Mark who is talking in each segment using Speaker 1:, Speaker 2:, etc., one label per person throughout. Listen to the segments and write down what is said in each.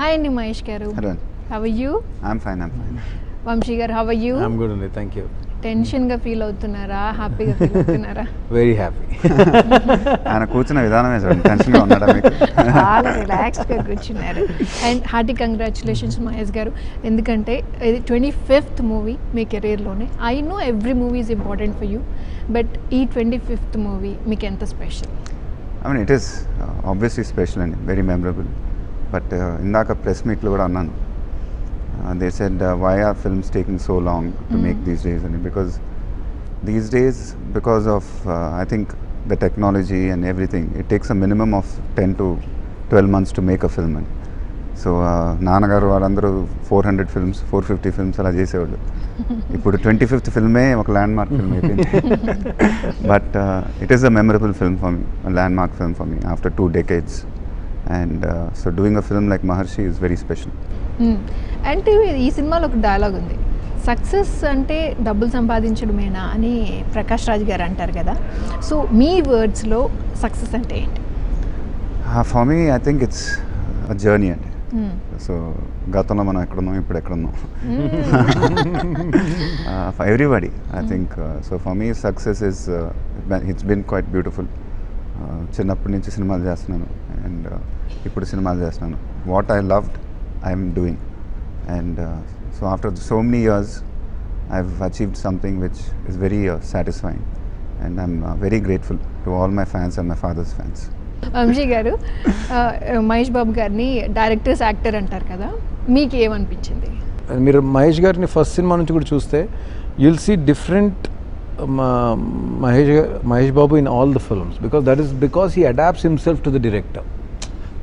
Speaker 1: Hi అండి మహేష్ గారు.
Speaker 2: Hello.
Speaker 1: How are you?
Speaker 2: I'm fine.
Speaker 1: Vamsi గారు how are you?
Speaker 3: I'm good only, thank you.
Speaker 1: టెన్షన్గా feel అవుతున్నారా, హ్యాపీగా ఫీల్ అవుతున్నారా?
Speaker 3: Very happy.
Speaker 2: ఆయన కూర్చున్న విధానమే చూడండి, టెన్షన్గా ఉన్నాడా మీకు?
Speaker 1: చాలా రిలాక్స్గా కూర్చున్నారు. అండ్ హార్టీ కంగ్రాచులేషన్స్ మహేష్ గారు, ఎందుకంటే ఇది 25th మూవీ మీ కెరీర్లోనే. I know every movie is important for you, but ఈ 25th మూవీ మీకు ఎంత special?
Speaker 2: I mean, it is obviously special and very memorable. But ఇందాక ప్రెస్ మీట్లో కూడా అన్నాను, they said why are films taking so long to make these days? And because these days, because of I think the technology and everything, it takes a minimum of 10 to 12 months to make a film. And so నాన్నగారు వాళ్ళందరూ 400 films 450 films అలా చేసేవాళ్ళు. ఇప్పుడు 25th ఫిల్మే ఒక land mark film అయిపోయింది. But it is a memorable film for me, land mark film for me after 2 decades. And so doing a film like Maharshi is very special.
Speaker 1: అంటే ఈ సినిమాలో ఒక dialogue ఉంది, సక్సెస్ అంటే డబ్బులు సంపాదించడమేనా అని ప్రకాష్ రాజ్ గారు అంటారు కదా. సో మీ వర్డ్స్లో సక్సెస్ అంటే ఏంటి?
Speaker 2: For me I think it's a journey అండి. సో గతంలో మనం ఎక్కడున్నాం, ఇప్పుడు ఎక్కడున్నాం, for everybody I think. So for me success is it's been quite beautiful. చిన్నప్పటి నుంచి సినిమాలు చేస్తున్నాను అండ్ ఇప్పుడు సినిమాలు చేస్తున్నాను. What I loved I'm doing. And so after so many years I have achieved something which is very satisfying and I'm very grateful to all my fans and my father's fans.
Speaker 1: Vamsi గారు, మహేష్ బాబు గారిని directors actor అంటారు కదా, మీకు ఏమనిపించింది?
Speaker 3: మీరు మహేష్ గారిని first cinema నుంచి కూడా చూస్తే you'll see different Mahesh Babu in all the films, because he adapts himself to the director.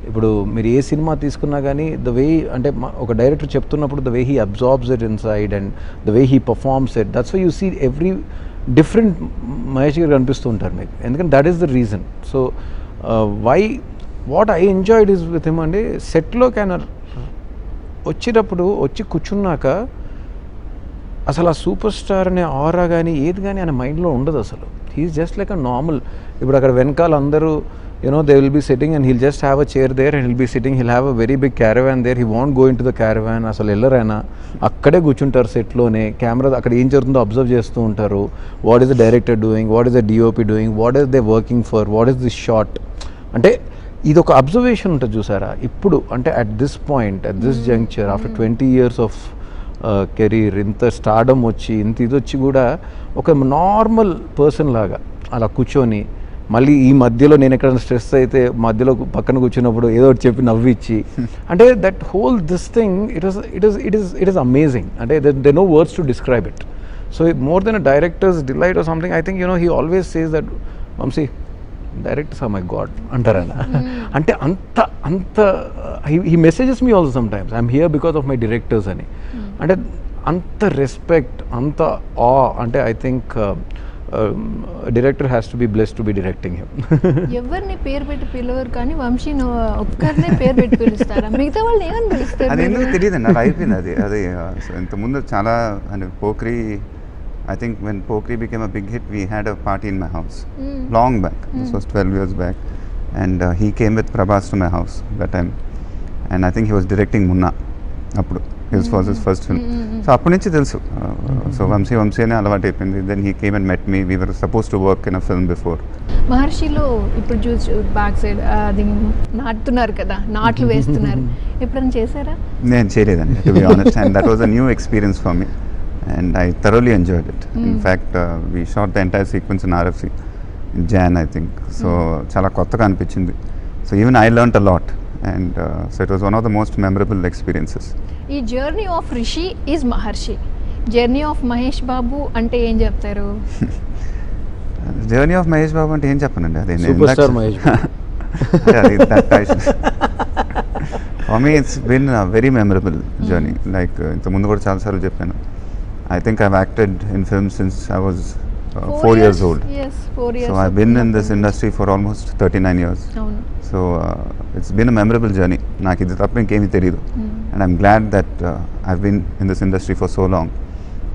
Speaker 3: ఇప్పుడు మీరు ఏ సినిమా తీసుకున్నా కానీ ద వే, అంటే ఒక డైరెక్టర్ చెప్తున్నప్పుడు the way he absorbs it inside and the way he performs it, that's why you see every different Mahesh garu కనిపిస్తూ ఉంటారు మీకు, ఎందుకంటే that is the reason. So what I enjoyed is with him అంటే సెట్లోకి ఆయన వచ్చేటప్పుడు వచ్చి కూర్చున్నాక అసలు ఆ సూపర్ స్టార్ అనే ఆరా కానీ ఏది కానీ ఆయన మైండ్లో ఉండదు అసలు. He is just like a normal. ఇప్పుడు అక్కడ వెనకాల అందరూ they will be sitting and he'll just have a chair there and he'll be sitting, he'll have a very big caravan there, he won't go into the caravan. అసలు వెళ్ళరైనా అక్కడే కూర్చుంటారు సెట్లోనే, camera అక్కడ ఏం జరుగుతుందో అబ్జర్వ్ చేస్తూ ఉంటారు. What is the director doing, what is the DOP doing, what is they working for, what is this shot. అంటే ఇది ఒక అబ్జర్వేషన్ ఉంటుంది చూసారా ఇప్పుడు, అంటే at this point, at this juncture, after 20 years of career, ఇంత స్టార్డమ్ వచ్చి ఇంత ఇది వచ్చి కూడా ఒక నార్మల్ పర్సన్ లాగా అలా కూర్చొని, మళ్ళీ ఈ మధ్యలో నేను ఎక్కడైనా స్ట్రెస్ అయితే మధ్యలో పక్కన కూర్చున్నప్పుడు ఏదో ఒకటి చెప్పి నవ్విచ్చి, అంటే that whole this thing it is amazing. అంటే they no words to describe it. So more than a director's delight or something, I think he always says that Vamsi directors are my god అంటారన్న. అంటే అంత he messages me also sometimes, I'm here because of my directors అని. అంటే అంత respect, అంత ఆ, అంటే I think director has to be blessed to be directing him.
Speaker 1: ఎవరిని పేరు పెట్టి పిలవరు కానీ వంశీ ఒక్కరినే పేరు పెట్టి పిలుస్తారా? మిగతా వాళ్ళు ఏమని పిలుస్తారు?
Speaker 2: అది ఎందుకు తెలియదండి, అలా అయిపోయింది అది. అది ఇంతకుముందు చాలా అంటే పోఖ్రీ, I think when Pokhri became a big hit, we had a party in my house long back. This was 12 years back, and he came with Prabhas to my house that time, and I think he was directing Munna. Appudu his was his first film. So appu nunchi telusu. So Vamsi ane alavatu ayipindi. Then he came and met me. We were supposed to work in a film before.
Speaker 1: మహర్షిలో ఇప్పుడు చూసి back side అది నాటుతున్నారు కదా, నాట్లు వేస్తున్నారు, ఎప్పుడైనా చేశారా?
Speaker 2: నేను చేయలేదండి, to be honest, and that was a new experience for me. And I thoroughly enjoyed it. In fact, we shot the entire sequence in RFC in Jan, I think. So chala kottaga anpichindi. So even I learnt a lot, and so it was one of the most memorable experiences.
Speaker 1: ఈ journey of Rishi is Maharshi, journey of Mahesh Babu అంటే ఏం చెప్తారు?
Speaker 2: Journey of Mahesh Babu అంటే ఏం చెప్పనండి, అది
Speaker 3: super star Mahesh Babu.
Speaker 2: For me it's been a very memorable journey. Like ఇంత ముందు కూడా చాలా సార్లు చెప్పాను, I think I've acted in films since I was 4 years old.
Speaker 1: Yes, 4 years.
Speaker 2: So I've been in this industry for almost 39 years.
Speaker 1: Avunu.
Speaker 2: So it's been a memorable journey. నాకు ఇది తప్ప ఇంకేమీ తెలియదు. And I'm glad that I've been in this industry for so long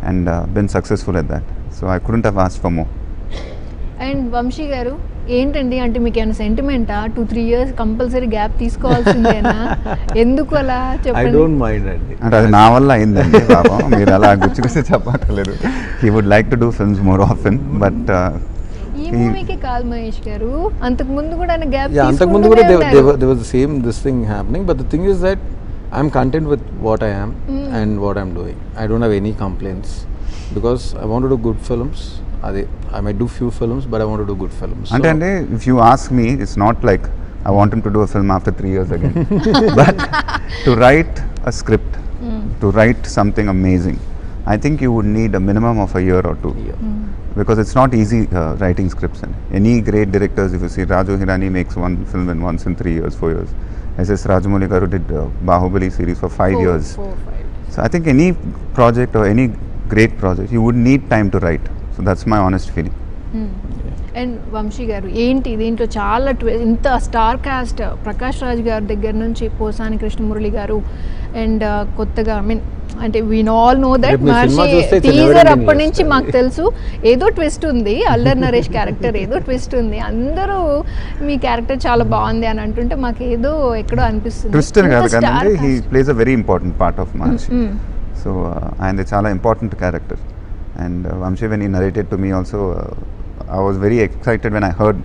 Speaker 2: and been successful at that. So I couldn't have asked for more.
Speaker 1: And Vamshi garu, ఏంటండి అంటే మీకు ఏమైనా సెంటిమెంటా 2-3 ఇయర్స్ కంపల్సరీ గ్యాప్ తీసుకోవాల్సిందేనా ఎందుకు అలా
Speaker 3: ఐ
Speaker 1: చెప్పండి
Speaker 3: డోంట్ మైండ్ అండి.
Speaker 2: అంటే అది నా వల్ల అయిందండి పాపం, మీరు అలా గుచ్చుకొస్తే చెప్పక్కర్లేదు. He would like to do films more often, but
Speaker 1: ఈ మూవీకి కాదు మహేష్ గారు, అంతకు ముందు కూడా ఆయన గ్యాప్
Speaker 3: Yeah, అంతకుముందు కూడా there was the same this thing happening, but the thing is that I'm content with what I am and what I'm doing. I don't have any complaints because I want to do good films. I might do few films, but I want to do good films.
Speaker 2: అంటే అండి, if you ask me, it's not like I want him to do a film after 3 years again, but to write a script, to write something amazing, I think you would need a minimum of a year or two. Because it's not easy writing scripts. And any great directors, if you see, Raju Hirani makes one film in once in 3 years, 4 years. S.S. Rajamouli garu did Bahubali series for 5 years.
Speaker 1: 4-5.
Speaker 2: So I think any project or any great project, you would need time to write. So that's my honest feeling.
Speaker 1: And Vamshi garu ఏంటి దీంట్లో చాలా ఇంత star cost, Prakash Raj గారి దగ్గర నుంచి పోసాని కృష్ణమురళి గారు and కొత్తగా I mean అంటే we all know that Maharshi teaser అప్పటి నుంచి మాకు తెలుసు ఏదో ట్విస్ట్ ఉంది, అల్లరి నరేష్ క్యారెక్టర్ ఏదో ట్విస్ట్ ఉంది, అందరూ మీ క్యారెక్టర్ చాలా బాగుంది అని అంటుంటే మాకు ఏదో ఎక్కడో అనిపిస్తుంది.
Speaker 2: Twist అని కాదు కానీ he plays a very important part of Maharshi. So ఆయన చాలా important character. And Vamshi, when he narrated to me also, I was very excited when I heard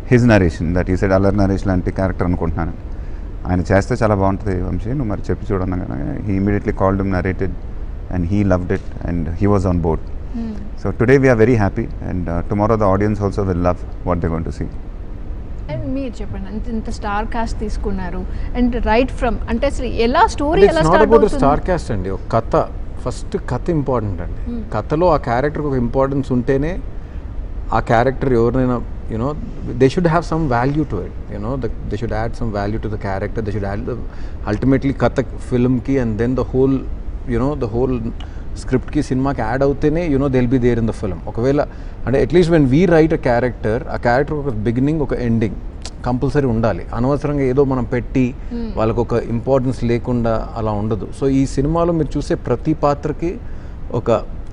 Speaker 2: his narration, that he said Allari Naresh లాంటి character అనుకుంటున్నాను, ఆయన చేస్తే చాలా బాగుంటుంది వంశీ, నువ్వు మరి చెప్పి చూడన్నా కానీ he immediately called him, narrated, and he loved it and he was on board. So today we're very happy and tomorrow the audience also will love what they going to see.
Speaker 1: And మీరు చెప్పండి, ఇంత star cast తీసుకున్నారు and right from అంటే అసలు ఎలా story ఎలా start అవుతుంది?
Speaker 3: Star cast అండి, ఒక కథ, ఫస్ట్ కథ ఇంపార్టెంట్ అండి. కథలో ఆ క్యారెక్టర్కి ఒక ఇంపార్టెన్స్ ఉంటేనే ఆ క్యారెక్టర్ ఎవరినైనా you know they should have some value to it, you know they should add some value to the character, they should add ultimately కథ ఫిల్మ్కి and then the whole you know the whole స్క్రిప్ట్కి సినిమాకి యాడ్ అవుతేనే you know they will be there in the film. ఒకవేళ అంటే at least when we write a character, ఆ character ఒక beginning ఒక ఎండింగ్ కంపల్సరీ ఉండాలి. అనవసరంగా ఏదో మనం పెట్టి వాళ్ళకు ఒక ఇంపార్టెన్స్ లేకుండా అలా ఉండదు. సో ఈ సినిమాలో మీరు చూసే ప్రతి పాత్రకి ఒక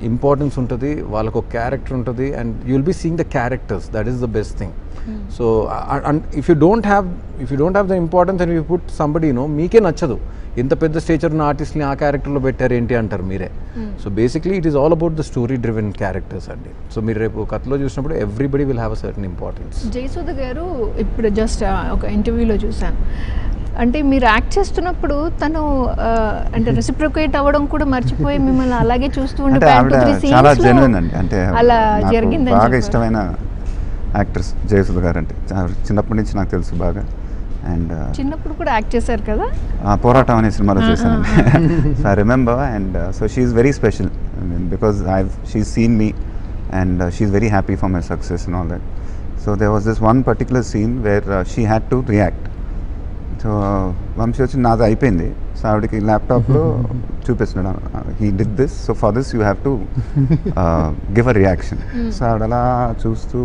Speaker 3: ఇంపార్టెన్స్ ఉంటుంది, వాళ్ళకు ఒక క్యారెక్టర్ ఉంటుంది, and you will be seeing the characters, that is the best thing. So if you don't have the importance and you put somebody మీకే నచ్చదు, ఇంత పెద్ద స్టేచర్ ఉన్న ఆర్టిస్ట్ని ఆ క్యారెక్టర్లో పెట్టారు ఏంటి అంటారు మీరే. So basically it is all about the story driven characters అండి. సో మీరు రేపు కథలో చూసినప్పుడు everybody will have a certain importance.
Speaker 1: Jayasudha గారు ఇప్పుడు జస్ట్ ఒక ఇంటర్వ్యూలో చూశాను, అంటే మీరు యాక్ట్ చేస్తున్నప్పుడు తను అంటే రెసిప్రొకేట్ అవ్వడం కూడా మర్చిపోయి మిమ్మల్ని అలాగే చూస్తూ
Speaker 2: అంటే ఆవిడ చాలా జెన్యున్ అండి. అంటే
Speaker 1: అలా
Speaker 2: నాకు
Speaker 1: జరిగిందని
Speaker 2: బాగా ఇష్టమైన యాక్ట్రెస్ జయసుధ గారు అంటే చిన్నప్పటి నుంచి నాకు తెలుసు బాగా. అండ్
Speaker 1: చిన్నప్పుడు కూడా యాక్ట్ చేశారు కదా,
Speaker 2: పోరాటం అనే సినిమాలో చేశానండి. So I remember, and so she is very special because she's seen me and she's very happy for my success and all that. So there was this one particular scene where she had to react. So Vamshi వచ్చి నాది అయిపోయింది, so ఆవిడకి ల్యాప్టాప్లో చూపిస్తున్నాడు, he did this, so for this you have to give a reaction. So ఆవిడ అలా చూస్తూ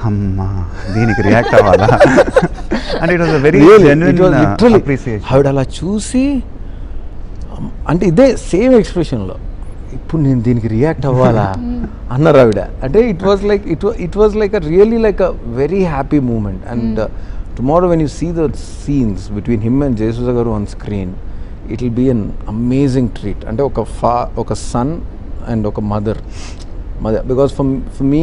Speaker 2: అమ్మా దీనికి రియాక్ట్ అవ్వాలా అంటే it was a very genuine appreciation.
Speaker 3: ఆవిడ అలా చూసి అంటే ఇదే సేమ్ ఎక్స్ప్రెషన్లో ఇప్పుడు నేను దీనికి రియాక్ట్ అవ్వాలా అన్నారు ఆవిడ. అంటే it was like a really like a very happy moment. And tomorrow when you see the scenes between him and Jayasudha garu on screen, it will be an amazing treat. Ante oka son and oka mother, because for me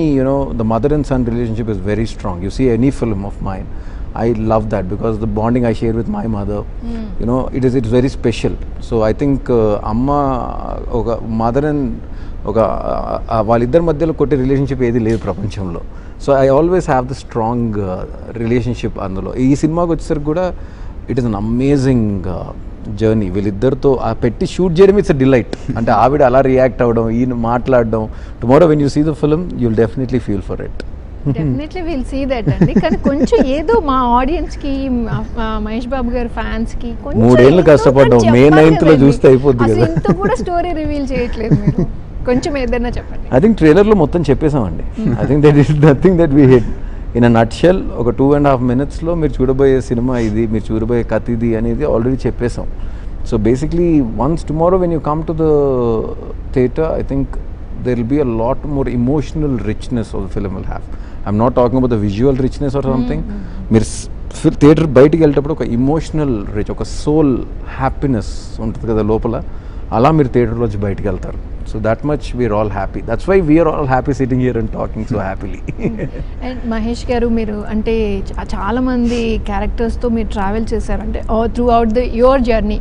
Speaker 3: the mother and son relationship is very strong. You see any film of mine, I love that because the bonding I share with my mother, it's very special. So I think amma oka mother and oka వాళ్ళిద్దరి మధ్యలో కొట్టే relationship ఏది లేదు ప్రపంచంలో. So I always have the strong relationship అందులో. ఈ సినిమాకి వచ్చేసరికి కూడా it is an amazing journey. వీళ్ళిద్దరితో ఆ పెట్టి షూట్ చేయడం ఇట్స్ అ డిలైట్. అంటే ఆవిడ అలా రియాక్ట్ అవ్వడం, ఈయన మాట్లాడడం, tomorrow when you see the film you will definitely feel for it.
Speaker 1: Definitely will see that అండి. కానీ కొంచెం ఏదో మా ఆడియన్స్కి, మహేష్ బాబు గారి ఫ్యాన్స్కి
Speaker 3: 3 ఏళ్ళు కష్టపడ్డాం, May 9th లో చూస్తే అయిపోద్ది కదా.
Speaker 1: ఇంత కూడా స్టోరీ రివీల్ చేయట్లేదు మీరు, కొంచెం ఏదైనా చెప్పండి.
Speaker 3: ఐ థింక్ ట్రైలర్లో మొత్తం చెప్పేసామండి. I think that is nothing that we hid in a nutshell. ఒక 2.5 minutesలో మీరు చూడబోయే సినిమా ఇది, మీరు చూడబోయే కథ ఇది అనేది ఆల్రెడీ చెప్పేసాం. So basically once tomorrow when you come to the theatre, I think there will be a lot more emotional richness of the film will have. I'm not talking about the visual richness or something. మీరు theatre బయటికి వెళ్ళేటప్పుడు ఒక emotional rich, ఒక soul happiness ఉంటుంది కదా లోపల, అలా మీరు థియేటర్లో వచ్చి బయటికి వెళ్తారు. So that much we're all happy. That's why we're all happy sitting here and talking so happily.
Speaker 1: And Mahesh garu, మీరు అంటే చాలామంది క్యారెక్టర్స్తో మీరు ట్రావెల్ చేశారు, అంటే త్రూ అవుట్ యువర్ జర్నీ.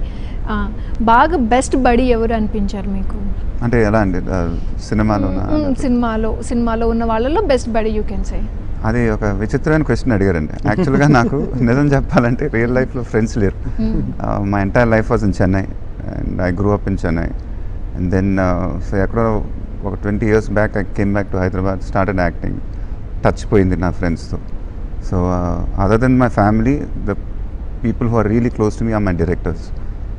Speaker 1: బాగా బెస్ట్ బడీ ఎవరు అనిపించారు మీకు?
Speaker 2: అంటే ఎలా అండి
Speaker 1: సినిమాలో ఉన్న వాళ్ళలో best buddy you can say.
Speaker 2: అది ఒక విచిత్రమైన క్వశ్చన్ అడిగారండి. యాక్చువల్గా నాకు నిజం చెప్పాలంటే రియల్ లైఫ్లో ఫ్రెండ్స్ లేరు. My entire life was in Chennai and I grew up in Chennai. And then so ఎక్కడో ఒక 20 years back I came back to Hyderabad, started acting. Touch పోయింది నా ఫ్రెండ్స్తో. So other than my family, the people who are really close to me are my directors,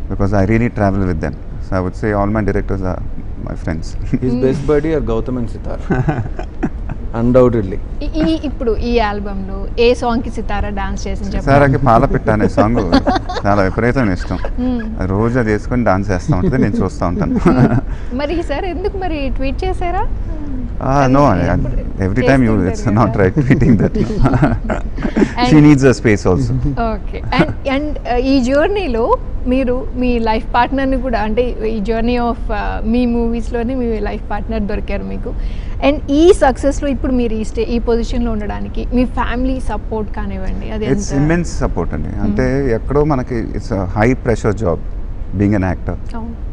Speaker 2: because I really travel with them. So I would say all my directors are my friends.
Speaker 3: His best buddy are Gautam and Sitara. Undoubtedly.
Speaker 1: ఇప్పుడు ఈ ఆల్బమ్లో ఏ సాంగ్కి సితారా dance చేసి
Speaker 2: సితారాకి పాల పిట్ట అనే song చాలా విపరీతమైన ఇష్టం. రోజు అది వేసుకొని డాన్స్ చేస్తూ ఉంటుంది, నేను చూస్తూ ఉంటాను.
Speaker 1: మరి సార్ ఎందుకు మరి ట్వీట్ చేశారా?
Speaker 2: No, every time it's not right tweeting that. She needs a space also.
Speaker 1: Okay. And ఈ జర్నీలో మీరు మీ లైఫ్ పార్ట్నర్ని కూడా, అంటే ఈ జర్నీ ఆఫ్ మీ మూవీస్లోనే మీ లైఫ్ పార్ట్నర్ దొరికారు మీకు. అండ్ ఈ సక్సెస్లో ఇప్పుడు మీరు ఈ పొజిషన్లో ఉండడానికి మీ ఫ్యామిలీ సపోర్ట్ కానివ్వండి, అది
Speaker 2: ఇట్స్ ఇమ్మెన్స్ సపోర్ట్ అండి. అంటే ఎక్కడో మనకి it's high fresher job being an actor.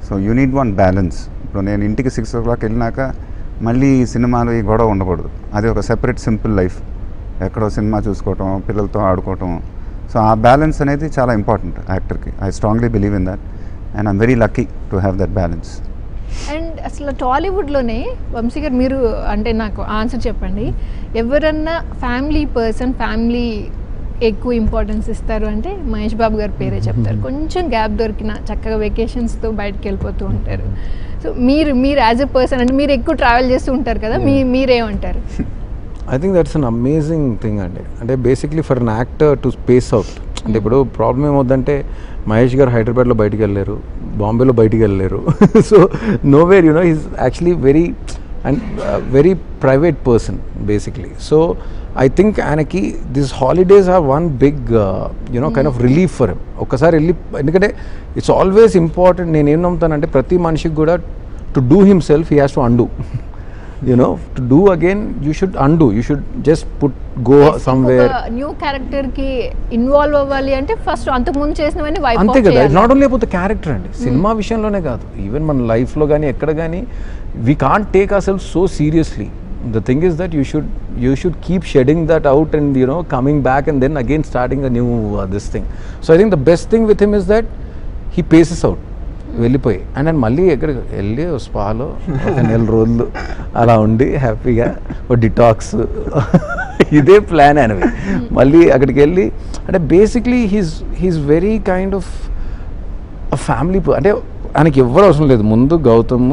Speaker 2: So you need one balance. ఇప్పుడు నేను ఇంటికి 6 o'clock వెళ్ళినాక మళ్ళీ ఈ సినిమాలు ఈ గొడవ ఉండకూడదు. అది ఒక సెపరేట్ సింపుల్ లైఫ్. ఎక్కడో సినిమా చూసుకోవటం, పిల్లలతో ఆడుకోవటం. సో ఆ బ్యాలెన్స్ అనేది చాలా ఇంపార్టెంట్ యాక్టర్కి. I strongly believe in that and I'm very lucky to have that balance.
Speaker 1: And అసలు టాలీవుడ్లోనే వంశీ గారు, మీరు అంటే నాకు ఆన్సర్ చెప్పండి, ఎవరన్నా ఫ్యామిలీ ఎక్కువ ఇంపార్టెన్స్ ఇస్తారు అంటే మహేష్ బాబు గారి పేరే చెప్తారు. కొంచెం గ్యాప్ దొరికినా చక్కగా వెకేషన్స్తో బయటకు వెళ్ళిపోతూ ఉంటారు. సో మీరు యాజ్ ఎ పర్సన్, అంటే మీరు ఎక్కువ ట్రావెల్ చేస్తూ ఉంటారు కదా, మీరేమంటారు?
Speaker 3: I think that's an amazing thing అండి. అంటే basically for an actor to space out. అంటే ఇప్పుడు ప్రాబ్లం ఏమవుద్దంటే మహేష్ గారు హైదరాబాద్లో బయటికి వెళ్ళలేరు, బాంబేలో బయటికి వెళ్ళలేరు. So nowhere is actually very private person basically. So I think ఆయనకి this holidays are one big kind of relief for him. ఒక్కసారి వెళ్ళి, ఎందుకంటే ఇట్స్ ఆల్వేస్ ఇంపార్టెంట్. నేను ఏం నమ్ముతానంటే ప్రతి మనిషికి కూడా to do himself he has to undo. to do again, you should undo. You should just go somewhere.
Speaker 1: New character కి involve అవ్వాలి అంటే ఫస్ట్ అంతకు ముందు చేసినవన్నీ వైప్ అవుట్
Speaker 3: చేయాలి. అంతే కదా. Not only about the character అండి, సినిమా విషయంలోనే కాదు, ఈవెన్ మన లైఫ్లో కానీ ఎక్కడ కానీ we can't take our self so seriously. The thing is that you should keep shedding that out and coming back and then again starting a new this thing. So I think the best thing with him is that he paces out. వెళ్ళిపోయి and నేను మళ్ళీ ఎక్కడికి వెళ్ళి స్పాలో ఒక 1 రోజులు అలా ఉండి హ్యాపీగా ఒక డిటాక్స్, ఇదే ప్లాన్ అనేవి. మళ్ళీ అక్కడికి వెళ్ళి అంటే basically he's very kind of family. అంటే ఆయనకి ఎవరు అవసరం లేదు, ముందు గౌతమ్,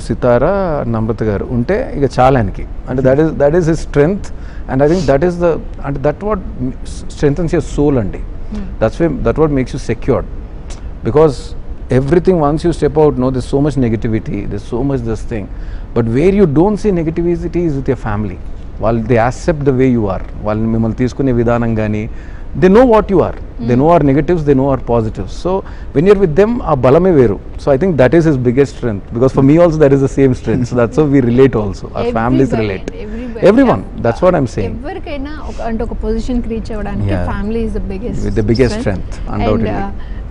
Speaker 3: సితారా, నమ్రత గారు ఉంటే ఇక చాలా ఆయనకి. అంటే that is his strength and I think that is that what strengthens your soul అండి. That what makes you secured. Because everything, once you step out, there's so much negativity, there's so much this thing, but where you don't see negativity is with your family. While they accept the way you are, while mimmalni teeskune vidhanam gaani, they know what you are. They know our negatives, they know our positives. So when you're with them, aa balame veru. So I think that is his biggest strength, because for me also that is the same strength. So that's how we relate also, our families relate, everyone. That's what I'm saying.
Speaker 1: Everykaina ante oka position ki reach avvadaniki family is the biggest
Speaker 3: with the biggest strength undoubtedly.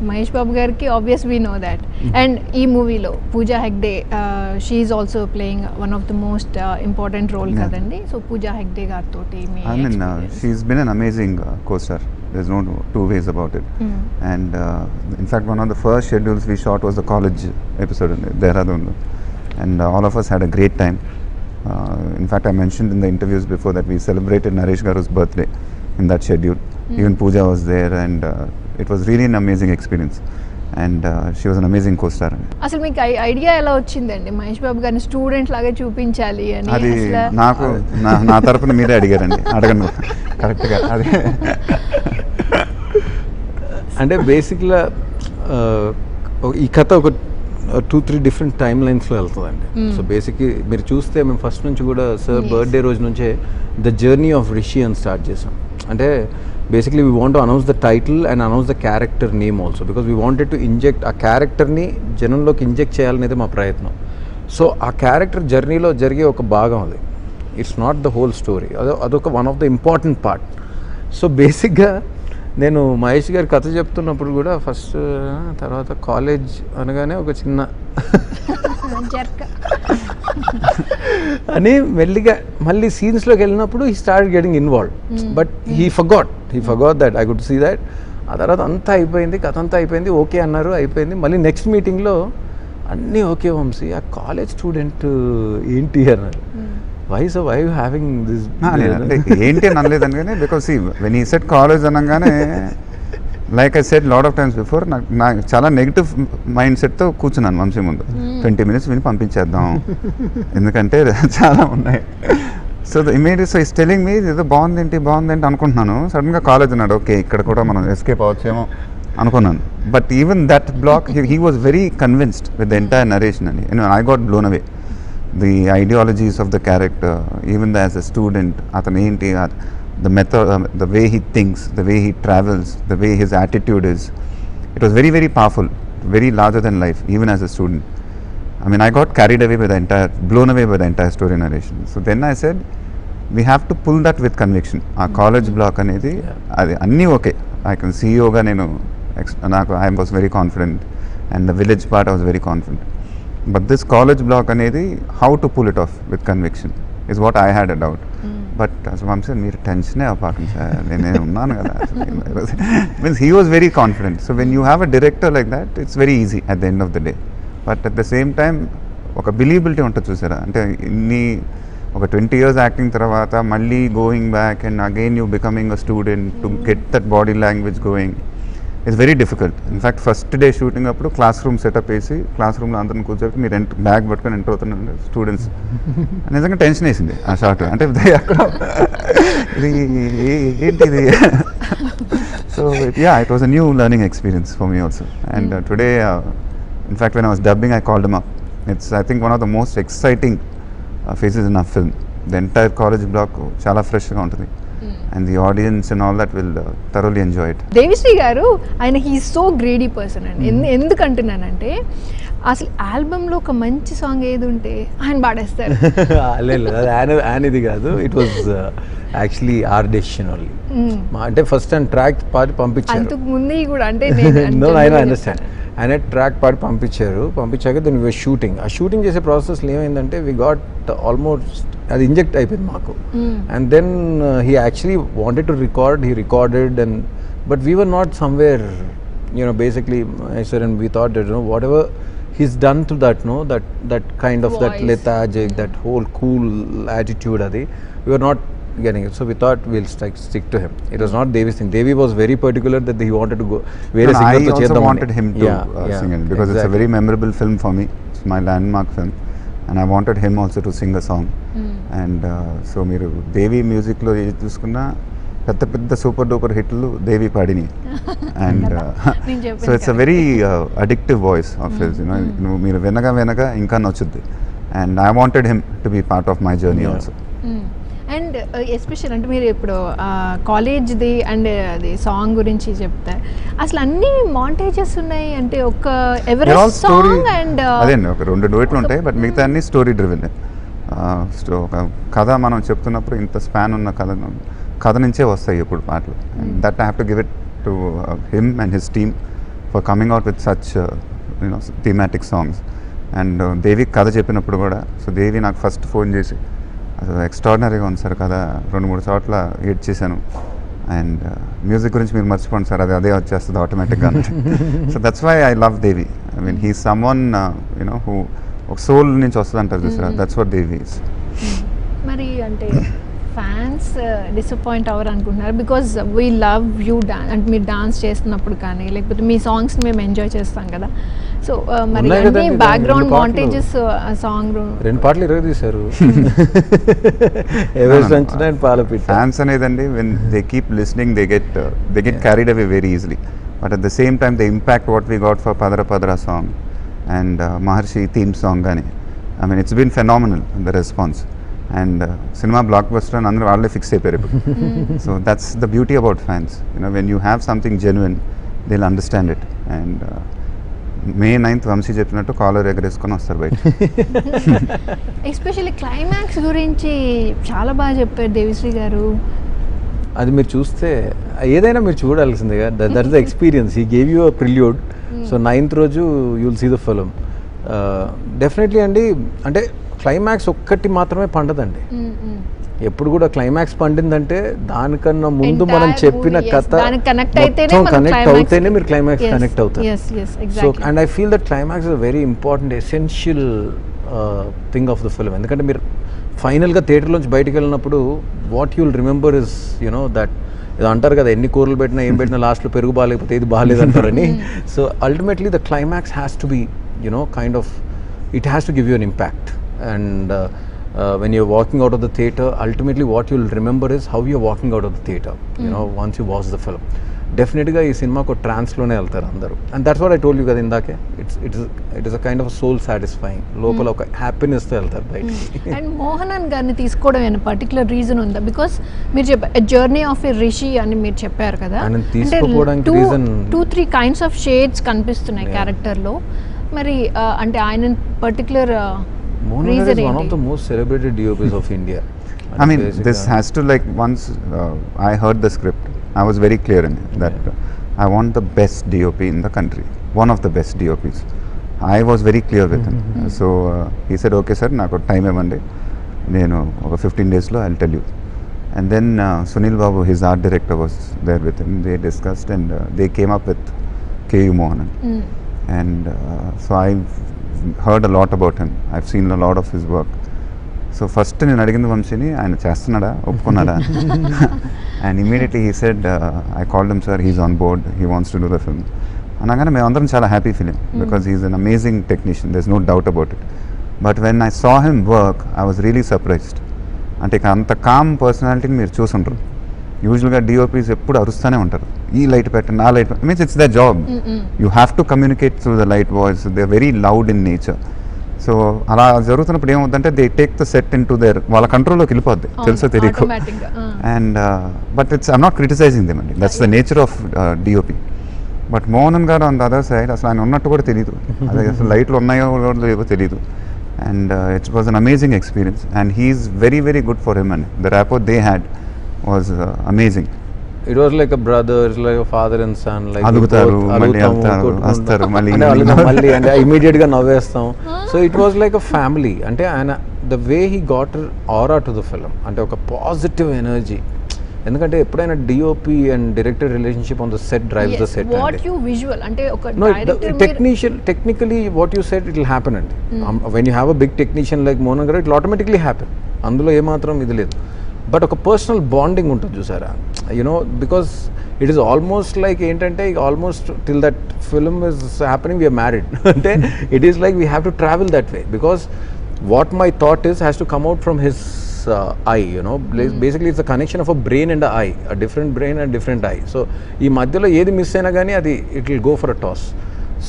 Speaker 1: Mahesh Babu గారికి obvious we know that. And ఈ మూవీలో Pooja Hegde, she is also playing one of the most important role కదండి. So Pooja Hegde గారితో
Speaker 2: she is been an amazing co-star. There's no two ways about it. And in fact, one of the first schedules we shot was the college episode in Dehradun, and all of us had a great time. In fact, I mentioned in the interviews before that we celebrated Naresh Garu's birthday in that schedule. Even Pooja was there, and it was really an amazing experience. And she was an amazing co-star.
Speaker 1: అసలు మీకు idea ఎలా వచ్చిందండి మహేష్ బాబు గారిని student లాగా చూపించాలి అని?
Speaker 2: అది నాకు నా తరపున మీరే అడిగారండి, అడగను కరెక్ట్గా. అది
Speaker 3: అంటే బేసిక్గా ఈ కథ ఒక 2-3 డిఫరెంట్ టైమ్ లైన్స్లో వెళ్తుందండి. సో బేసిక్లీ మీరు చూస్తే మేము ఫస్ట్ నుంచి కూడా సార్ బర్త్డే రోజు నుంచే ద జర్నీ ఆఫ్ రిషి అని స్టార్ట్ చేసాం. అంటే basically we want to announce the title and announce the character name also, because we wanted to inject ఆ క్యారెక్టర్ని జనంలోకి ఇంజెక్ట్ చేయాలనేది మా ప్రయత్నం. సో ఆ క్యారెక్టర్ జర్నీలో జరిగే ఒక భాగం అది, it's not the whole story, అదొక one of the important part. So బేసిక్గా నేను మహేష్ గారి కథ చెప్తున్నప్పుడు కూడా ఫస్ట్ తర్వాత కాలేజ్ అనగానే ఒక చిన్న అని మెల్లిగా మళ్ళీ సీన్స్లోకి వెళ్ళినప్పుడు he start getting involve, but he forgot that, I could see that. ఆ తర్వాత అంతా అయిపోయింది, కథ అంతా అయిపోయింది, ఓకే అన్నారు, అయిపోయింది. మళ్ళీ నెక్స్ట్ మీటింగ్లో అన్నీ ఓకే వంశీ, ఆ కాలేజ్ స్టూడెంట్ ఏంటి అన్నారు. వై యూ హ్యావింగ్ దిస్
Speaker 2: అంటే ఏంటి అని అనలేదని కానీ బికాస్ వెన్ ఈ సెట్ కాలేజ్ అనగానే like I set lot of times before నాకు చాలా నెగిటివ్ మైండ్ సెట్తో కూర్చున్నాను వంశీ ముందు. 20 minutes విని పంపించేద్దాం ఎందుకంటే చాలా ఉన్నాయి. So immediate so is telling me ఏదో బాగుందేంటి అనుకుంటున్నాను. సడన్గా కాలేజ్ అన్నాడు, ఓకే ఇక్కడ కూడా మనం ఎస్కేప్ అవ్వచ్చేమో అనుకున్నాను. But even that block he was very convinced with the entire narration అని I got blown away. The ideologies of the character, even as a student, athan enti, the method, the way he thinks, the way he travels, the way his attitude is, it was very, very powerful, very larger than life, even as a student. I mean, I got carried away by blown away by the entire story narration. So then I said, we have to pull that with conviction. Our college block anedi, adi anni okay. I can see yoga nenu, I was very confident, and the village part I was very confident. But this college block anedi, how to pull it off with conviction is what I had a doubt. But as Vamsi said, meer tension e apakam sir, nene unnanu kada. Means he was very confident. So when you have a director like that, it's very easy at the end of the day. But at the same time oka believability untadu chusara, ante inni oka 20 years acting tarvata malli going back and again you becoming a student to get that body language going. It's very difficult. In fact, first day shooting appudu classroom setup chesi classroom lo andarni కూర్చోబెట్టి మీరు bag పట్టుకొని enter అవుతున్నారు students. నిజంగా tension వేసింది ఆ shot. అంటే అక్కడ ఇది ఏంటిది. So yeah, it was a new learning experience for me also. And today in fact when I was dubbing I called him up. It's I think one of the most exciting phases in our film. The entire college block చాలా ఫ్రెష్గా ఉంటుంది. And the audience and all that will thoroughly enjoy it.
Speaker 1: Devi Sri గారు ఆయన he so greedy person అండి. ఎందుకంటున్నానంటే అసలు ఆల్బమ్లో ఒక మంచి సాంగ్ ఏది ఉంటే ఆయన పాడేస్తారు.
Speaker 3: లేదు ఆయనది కాదు, it was actually our decision only. అంటే ఫస్ట్ ఆయన ట్రాక్ పాడి పంపించారు.
Speaker 1: అంతకు ముందు కూడా అంటే
Speaker 3: ఐ అండర్స్టాండ్. ఆయన ట్రాక్ పాడి పంపించాక దాన్ని వీ షూటింగ్. ఆ షూటింగ్ చేసే ప్రాసెస్లో ఏమైందంటే వీ గాట్ ఆల్మోస్ట్ అది ఇంజెక్ట్ అయిపోయింది మాకు. And then he actually wanted to record, he recorded and but we were not somewhere basically said, and we thought that whatever he's done to that that kind of voice, that lethargic, that whole cool attitude adi, we were not getting it. So we thought we'll stick to him. It was not Devi's thing. Devi was very particular that he wanted to go
Speaker 2: I also wanted him to sing it because exactly. It's a very memorable film for me. It's my landmark film and I wanted him also to sing a song. And so మీరు దేవి మ్యూజిక్లో ఏది చూసుకున్నా పెద్ద super duper హిట్లు దేవి పాడిని. And so it's a very addictive voice of his. మీరు వినగా ఇంకా నచ్చుద్ది. And I wanted him to be part of my journey also.
Speaker 1: And special అంటే మీరు ఇప్పుడు కాలేజ్ది అండ్ అది సాంగ్ గురించి చెప్తారు. అసలు అన్ని మాంటేజెస్ ఉన్నాయి అంటే ఒక ఎవరెస్ట్ సాంగ్ అండ్
Speaker 2: అదే ఒక 2 డూయెట్లు ఉంటాయి, బట్ మిగతా అన్ని స్టోరీ డ్రివెన్. ఒక కథ మనం చెప్తున్నప్పుడు ఇంత స్పాన్ ఉన్న కథ నుంచే వస్తాయి ఇప్పుడు పాటలు. And that I have to give it to him and his team for coming out with such thematic songs. And దేవికి కథ చెప్పినప్పుడు కూడా, సో దేవి నాకు ఫస్ట్ ఫోన్ చేసి అసలు ఎక్స్ట్రాడినరీగా ఉంది సార్ కథ, 2-3 చోట్ల ఎడ్ చేశాను. అండ్ మ్యూజిక్ గురించి మీరు మర్చిపోండి సార్, అదే వచ్చేస్తుంది ఆటోమేటిక్గా. So that's why I love Devi. I mean he someone who ఒక సోల్ నుంచి వస్తుంది అంటారు చూసారా, దట్స్ వాట్ దేవి ఈస్.
Speaker 1: మరి అంటే ఫ్యాన్స్ డిసప్పాయింట్ అవ్వరు అనుకుంటున్నారు because we love you dance అంటే మీరు డాన్స్ చేస్తున్నప్పుడు కానీ లేకపోతే మీ సాంగ్స్ని మేము ఎంజాయ్ చేస్తాం కదా. సో మరి అన్ని బ్యాక్గ్రౌండ్ మాంటేజెస్ సాంగ్
Speaker 3: 2 పాటలు ఇరవై తీశారు.
Speaker 2: ఫ్యాన్స్ అనేదండి when they keep listening they get carried away very easily, but at the same time the impact what we got for Padara Padara song and Maharshi theme song కానీ I mean it's been phenomenal the response. And cinema blockbuster అని అందరూ వాళ్ళే fix అయిపోయారు ఇప్పుడు. So that's the beauty about fans, you know when you have something genuine they will understand it. And May 9th Vamshi చెప్పినట్టు collar ఎగరేసుకొని వస్తారు బయట.
Speaker 1: Especially climax గురించి చాలా బాగా చెప్పారు దేవిశ్రీ గారు.
Speaker 3: అది మీరు చూస్తే ఏదైనా మీరు చూడాల్సిందే కదా, that is the experience. He gave you a prelude. So 9th రోజు you will see the film definitely అండి. అంటే క్లైమాక్స్ ఒక్కటి మాత్రమే పండదండి. ఎప్పుడు కూడా క్లైమాక్స్ పండిందంటే దానికన్నా ముందు మనం చెప్పిన కథ కనెక్ట్ అవుతేనే మీరు క్లైమాక్స్ కనెక్ట్ అవుతారు. So and I feel that climax is very important essential thing of the film. ఎందుకంటే మీరు ఫైనల్గా థియేటర్లోంచి బయటకు వెళ్ళినప్పుడు what you'll remember is you know that, ఇది అంటారు కదా, ఎన్ని కూరలు పెట్టినా ఏం పెట్టినా లాస్ట్లో పెరుగు బాగాలేకపోతే ఇది బాగాలేదంటారని. So ultimately the climax has to be you know kind of, it has to give you an impact. And when you're walking out of the theatre, ultimately what you'll remember is how you're walking out of the theatre, you know, once you watch the film. డెఫినెట్గా ఈ సినిమాకు ట్రాన్స్లోనే వెళ్తారు అందరూ. And that's what I told you కదా ఇందాకే, it is a kind of soul satisfying, లోపల ఒక హ్యాపీనెస్తో వెళ్తారు బయటికి.
Speaker 1: అండ్ మోహనన్ గారిని తీసుకోవడం ఏమైనా పర్టికులర్ రీజన్ ఉందా? బికాస్ మీరు చెప్పారు జర్నీ ఆఫ్ ఎ రిషి అని మీరు చెప్పారు కదా,
Speaker 3: తీసుకోవడానికి రీజన్
Speaker 1: 2-3 కైండ్స్ ఆఫ్ షేడ్స్ కనిపిస్తున్నాయి క్యారెక్టర్లో. మరి అంటే ఆయన particular
Speaker 3: Mohan is one of the most celebrated DOPs of India.
Speaker 2: I mean, this has to, like, once I heard the script, I was very clear in it that I want the best DOP in the country, one of the best DOPs. I was very clear with him. So he said, okay sir, నాకు time ఇవ్వండి, నేను ఒక 15 daysలో I'll tell you. And then Sunil Babu, his art director, was there with him. They discussed and they came up with K.U. Mohanan. And so I heard a lot about him. I've seen a lot of his work. So first నేను అడిగింది వంశీని, ఆయన చేస్తున్నాడా, ఒప్పుకున్నాడా? And immediately he said, I called him, sir, he's on board, he wants to do the film. అనగానే మేమందరం చాలా happy feeling, because he's an amazing technician, there's no doubt about it. But when I saw him work, I was really surprised. అంటే అంత com పర్సనాలిటీని మీరు చూసుంటారు. యూజువల్గా DOPs ఎప్పుడు అరుస్తూనే ఉంటారు, ఈ లైట్ పెట్టండి, ఆ light means it's the job, you have to communicate through the light voice, they are very loud in nature. So అలా జరుగుతున్నప్పుడు ఏమవుతుందంటే they take the set into there, వాళ్ళ కంట్రోల్లోకి వెళ్ళిపోద్ది, తెలుసో తెలియకు. And but it's I'm not criticising them అండి, that's the nature of DOP. But Mohanan garu on the other side అసలు ఆయన ఉన్నట్టు కూడా తెలియదు, అదే అసలు లైట్లు ఉన్నాయో లేవో తెలియదు. And it was an amazing experience, and he's very, very good for him, and the rapport they had was amazing.
Speaker 3: It was like a brother, it's like a father and son, like
Speaker 2: అలుగుతారు మళ్ళీ వెళ్తారు వస్తారు మళ్ళీ
Speaker 3: అంటే immediate గా నవ్వేస్తాం. So it was like a family. అంటే ఆయన the way he got her aura to the film, అంటే ఒక పాజిటివ్ ఎనర్జీ. ఎందుకంటే ఎప్పుడైనా DOP and director relationship on the set drives the set.
Speaker 1: What you visual అంటే ఒక
Speaker 3: technically what you said it will happen అండి. When you have a big technician like Mohan garu, it automatically happen, అందులో ఏమాత్రం ఇది లేదు. But ఒక personal bonding ఉంటుంది చూసారా, you know, because it is almost like ఏంటంటే almost till that film is happening we are married. అంటే it is like we have to travel that way, because what my thought is has to come out from his eye, you know, basically it's a connection of a brain and a eye, a different brain and different eye. So ee madhyalo edi miss aina gaani adi it will go for a toss.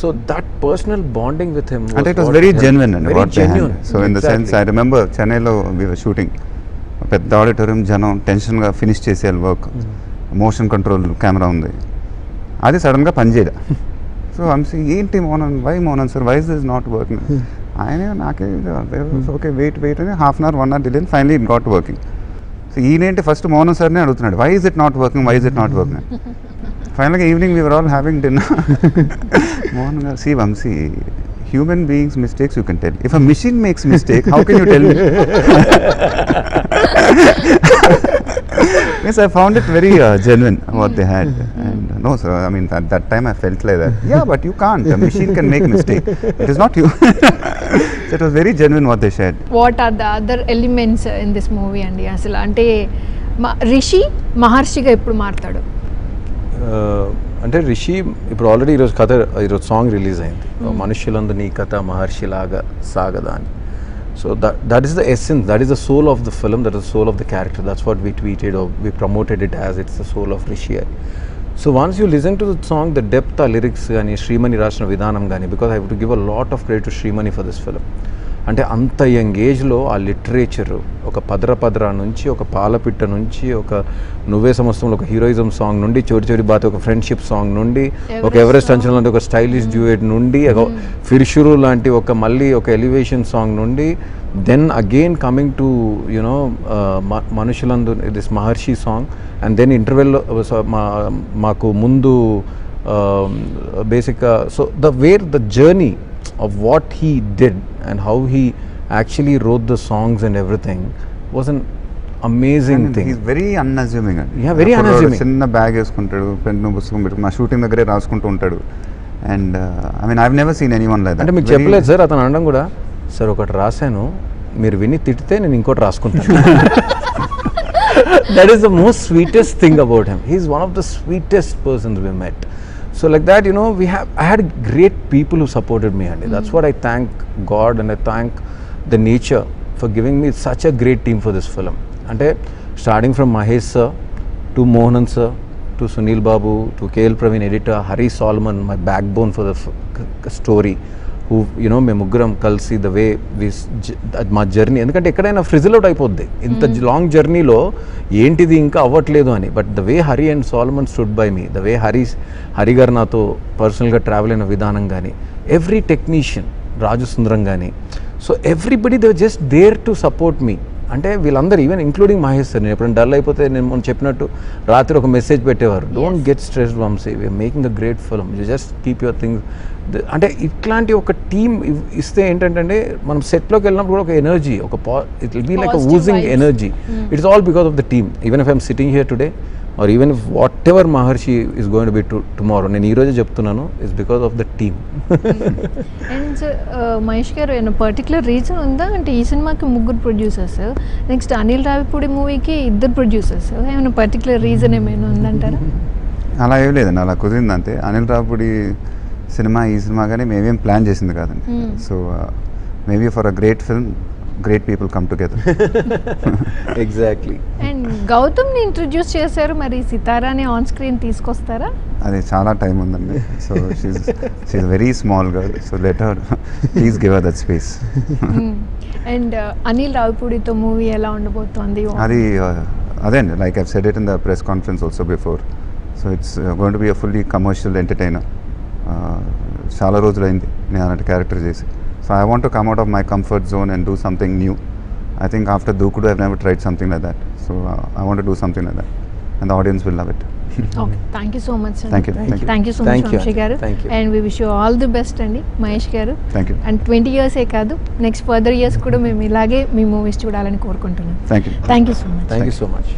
Speaker 3: So that personal bonding with him was,
Speaker 2: and it was very genuine and what genuine. So in the sense, I remember Chennai lo we were shooting పెద్ద auditorium, జనం టెన్షన్గా finish చేసేయాలి work, motion control camera ఉంది, అది సడన్గా పనిచేయదు. So Vamshi ఏంటి Mohan, why Mohan sir, why is this not working? ఆయన నాకే ఓకే వెయిట్ అని 1/2 hour 1 hour delay, finally it got working. So ఈయనేంటి ఫస్ట్ మోహన్ సార్నే అడుగుతున్నాడు, why is it not working, why is it not working? ఫైనల్గా evening we were all having dinner. Mohan garu, see Vamshi, human beings mistakes you can tell, if a machine makes mistake how can you tell me? Yes, I found it very genuine what they had. And no sir, I mean at that time I felt like that, yeah but you can't, a machine can make mistake, it is not you. So it was very genuine what they shared.
Speaker 1: What are the other elements in this movie andi asala ante rishi maharshiga eppudu maartadu?
Speaker 3: అంటే రిషి ఇప్పుడు already ఈరోజు song release అయింది, మనుష్యులందు నీ కథ మహర్షిలాగా సాగదా అని. So that is the essence, that is the soul of the film, that is the soul of the character, that's what we tweeted or we promoted it as it's the soul of Rishi. So once you listen to the song the depth uh lyrics కానీ శ్రీమణి రాసిన విధానం కానీ because I would give a lot of credit to Srimani for this film. అంటే అంత young ఏజ్లో ఆ literature ఒక పదర నుంచి ఒక పాలపిట్ట నుంచి ఒక నువ్వే సమస్తంలో ఒక హీరోయిజం సాంగ్ నుండి చోటి చోటి బాత్ ఒక ఫ్రెండ్షిప్ సాంగ్ నుండి ఒక ఎవరెస్ట్ అంచనా లాంటి ఒక స్టైలిష్ డ్యూయట్ నుండి ఫిర్షురు లాంటి ఒక మళ్ళీ ఒక ఎలివేషన్ సాంగ్ నుండి then again coming to you know మనుషులందు this Maharshi song and then ఇంటర్వెల్లో మాకు ముందు బేసిక్గా so the journey of what he did and how he actually wrote the songs and everything was an amazing thing.
Speaker 2: He's very unassuming.
Speaker 3: Yeah, very unassuming.
Speaker 2: చిన్న bag వేసుకుంటాడు, pen పుస్తకం పెట్టుకుని మా shooting దగ్గరే రాసుకుంటూ ఉంటాడు. And I mean I've never seen anyone like that.
Speaker 3: అంటే మీకు చెప్పలేదు సార్, అతను అనడం కూడా, సార్ ఒకటి రాశాను మీరు విని తిట్టితే నేను ఇంకోటి రాసుకుంటాను. That is the most sweetest thing about him. He is one of the sweetest persons we met. So like that, you know, I had great people who supported me, and that's what I thank God and I thank the nature for giving me such a great team for this film. Ante starting from Mahesh sir to Mohan sir to Sunil Babu to KL Praveen editor, Hari Solomon, my backbone for the story, who you know మేము ముగ్గురం కలిసి the way మా journey, ఎందుకంటే ఎక్కడైనా ఫ్రిజిల్ out అయిపోద్ది ఇంత long జర్నీలో ఏంటిది ఇంకా అవ్వట్లేదు అని. But the way Hari and Solomon stood by me, the way Hari garu నాతో పర్సనల్గా ట్రావెల్ అయిన విధానం కానీ, ఎవ్రీ టెక్నీషియన్ రాజు సుందరం కానీ, so everybody they just there to support me. అంటే వీళ్ళందరూ ఈవెన్ ఇంక్లూడింగ్ మహేష్ సార్, నేను ఎప్పుడైనా డల్ అయిపోతే నేను మనం చెప్పినట్టు రాత్రి ఒక మెసేజ్ పెట్టేవారు, don't get stressed Vamshi, we're making a great film, you just keep your things. అంటే ఇట్లాంటి ఒక టీమ్ ఇస్తే ఏంటంటే మనం సెట్లోకి వెళ్ళినప్పుడు కూడా ఒక ఎనర్జీ, ఒక it will be like a oozing energy. It's all because of the team. Even if I'm sitting here today or even if whatever Maharshi is going to be tomorrow, నేను ఈరోజే చెప్తున్నాను, it's because of the team.
Speaker 1: And Mahesh garu ఏమైనా particular reason ఉందా? అంటే ఈ సినిమాకి ముగ్గురు producers, next Anil Ravipudi మూవీకి 2 ప్రొడ్యూసర్స్, ఏమైనా పర్టికులర్ రీజన్ ఏమైనా ఉందంటారా?
Speaker 2: అలా ఏం లేదండి, అలా కుదిరింది అంతే. అనిల్ రావిపూడి సినిమా ఈ సినిమా కానీ మేమేం ప్లాన్ చేసింది కాదండి. So maybe for a great film great people come together.
Speaker 3: Exactly.
Speaker 1: And గౌతమ్ని ఇంట్రడ్యూస్ చేశారు, మరి సితారాని ఆన్ స్క్రీన్ తీసుకొస్తారా?
Speaker 2: అది చాలా టైం ఉందండి. So she's very small girl, so let her please give her that space.
Speaker 1: And Anil రావిపూడితో మూవీ ఎలా ఉండబోతోంది?
Speaker 2: అది అదే అండి, like I've said it in the press conference also before. So it's going to be a fully commercial entertainer. చాలా రోజులైంది నేను అలాంటి క్యారెక్టర్ చేసి. So I want to come out of my comfort zone and do something new. I think after Dookudu, I've never tried something like that. So I want to do something like that, and the audience will love it.
Speaker 1: Okay, thank you so much.
Speaker 2: Thank you.
Speaker 1: Thank you so much, Vamshi garu.
Speaker 3: Thank you.
Speaker 1: And we wish you all the best, Andi Mahesh garu.
Speaker 2: Thank you.
Speaker 1: And 20 years ఏ కాదు, next further years కూడా మేము ఇలాగే మీ movies చూడాలని కోరుకుంటున్నాం.
Speaker 2: Thank you.
Speaker 1: Thank you so much.
Speaker 3: Thank you so much.